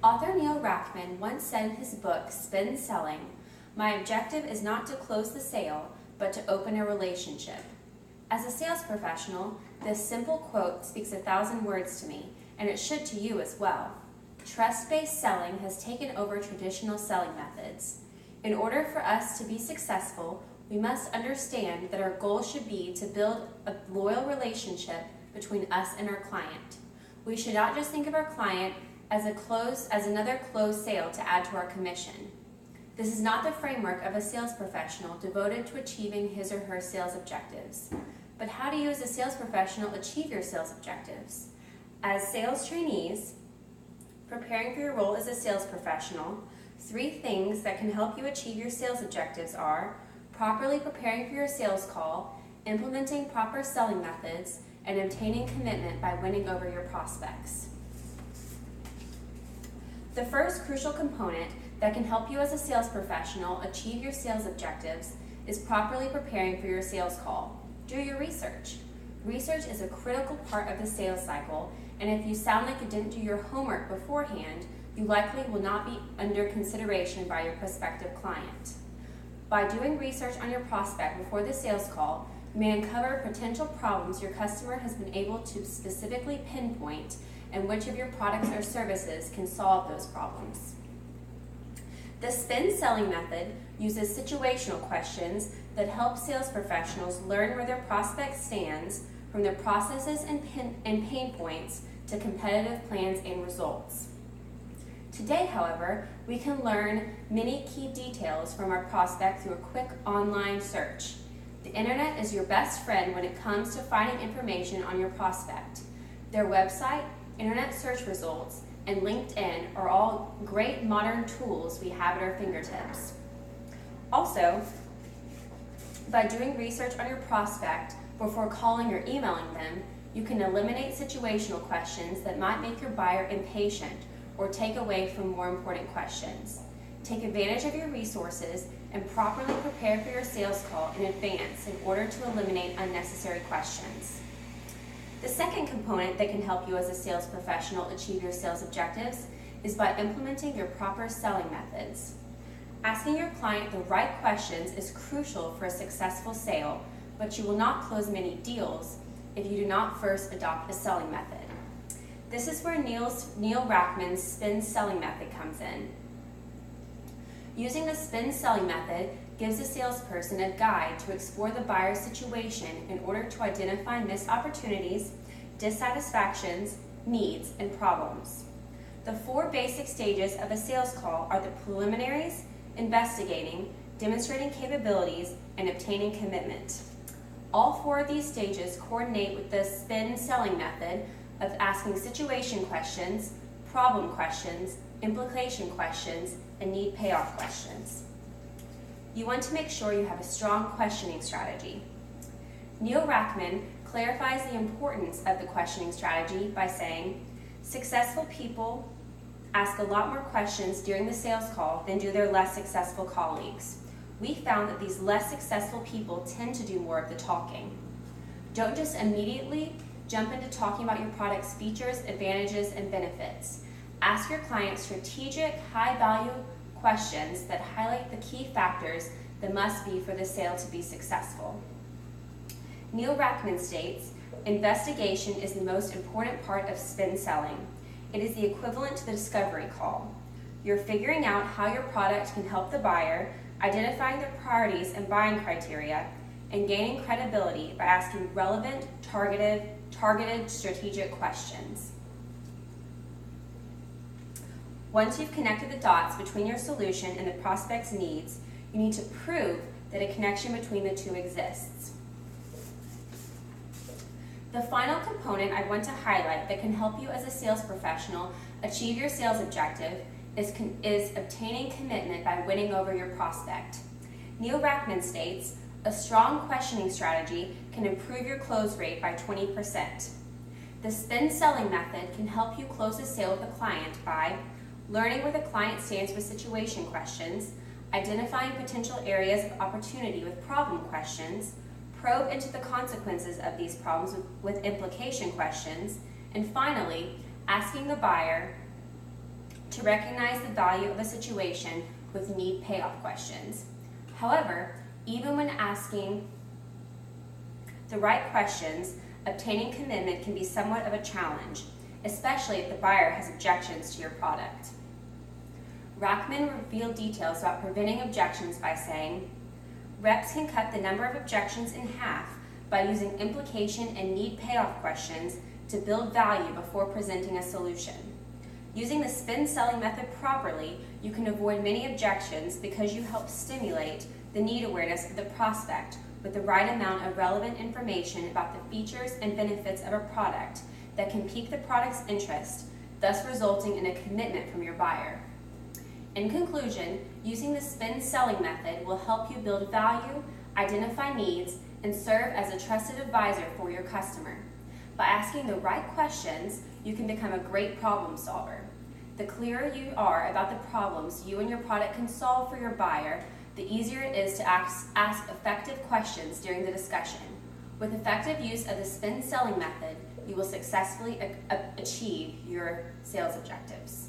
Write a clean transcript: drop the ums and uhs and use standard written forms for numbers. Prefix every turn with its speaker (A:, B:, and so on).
A: Author Neil Rackman once said in his book, Spin Selling, "My objective is not to close the sale, but to open a relationship." As a sales professional, this simple quote speaks 1,000 words to me, and it should to you as well. Trust-based selling has taken over traditional selling methods. In order for us to be successful, we must understand that our goal should be to build a loyal relationship between us and our client. We should not just think of our client as another closed sale to add to our commission. This is not the framework of a sales professional devoted to achieving his or her sales objectives. But how do you as a sales professional achieve your sales objectives? As sales trainees, preparing for your role as a sales professional, 3 things that can help you achieve your sales objectives are properly preparing for your sales call, implementing proper selling methods, and obtaining commitment by winning over your prospects. The first crucial component that can help you as a sales professional achieve your sales objectives is properly preparing for your sales call. Do your research. Research is a critical part of the sales cycle, and if you sound like you didn't do your homework beforehand, you likely will not be under consideration by your prospective client. By doing research on your prospect before the sales call, you may uncover potential problems your customer has been able to specifically pinpoint, and which of your products or services can solve those problems. The Spin Selling method uses situational questions that help sales professionals learn where their prospect stands, from their processes and pain points to competitive plans and results. Today, however, we can learn many key details from our prospect through a quick online search. The internet is your best friend when it comes to finding information on your prospect. Their website, internet search results, and LinkedIn are all great modern tools we have at our fingertips. Also, by doing research on your prospect before calling or emailing them, you can eliminate situational questions that might make your buyer impatient or take away from more important questions. Take advantage of your resources and properly prepare for your sales call in advance in order to eliminate unnecessary questions. The second component that can help you as a sales professional achieve your sales objectives is by implementing your proper selling methods. Asking your client the right questions is crucial for a successful sale, but you will not close many deals if you do not first adopt a selling method. This is where Neil Rackman's Spin Selling method comes in. Using the Spin Selling method gives a salesperson a guide to explore the buyer's situation in order to identify missed opportunities, dissatisfactions, needs, and problems. The 4 basic stages of a sales call are the preliminaries, investigating, demonstrating capabilities, and obtaining commitment. All 4 of these stages coordinate with the Spin Selling method of asking situation questions, problem questions, implication questions, and need payoff questions. You want to make sure you have a strong questioning strategy. Neil Rackman clarifies the importance of the questioning strategy by saying, successful people ask a lot more questions during the sales call than do their less successful colleagues. We found that these less successful people tend to do more of the talking. Don't just immediately jump into talking about your product's features, advantages, and benefits. Ask your client strategic, high-value questions that highlight the key factors that must be for the sale to be successful. Neil Rackman states, investigation is the most important part of spin selling. It is the equivalent to the discovery call. You're figuring out how your product can help the buyer, identifying their priorities and buying criteria, and gaining credibility by asking relevant, targeted strategic questions. Once you've connected the dots between your solution and the prospect's needs, you need to prove that a connection between the 2 exists. The final component I want to highlight that can help you as a sales professional achieve your sales objective is obtaining commitment by winning over your prospect. Neil Rackman states, a strong questioning strategy can improve your close rate by 20%. The Spin Selling method can help you close a sale with a client by learning where the client stands with situation questions, identifying potential areas of opportunity with problem questions, probe into the consequences of these problems with implication questions, and finally, asking the buyer to recognize the value of a situation with need payoff questions. However, even when asking the right questions, obtaining commitment can be somewhat of a challenge, especially if the buyer has objections to your product. Rachman revealed details about preventing objections by saying, reps can cut the number of objections in half by using implication and need payoff questions to build value before presenting a solution. Using the spin selling method properly, you can avoid many objections because you help stimulate the need awareness of the prospect with the right amount of relevant information about the features and benefits of a product that can pique the product's interest, thus resulting in a commitment from your buyer. In conclusion, using the spin selling method will help you build value, identify needs, and serve as a trusted advisor for your customer. By asking the right questions, you can become a great problem solver. The clearer you are about the problems you and your product can solve for your buyer, the easier it is to ask effective questions during the discussion. With effective use of the spin selling method, you will successfully achieve your sales objectives.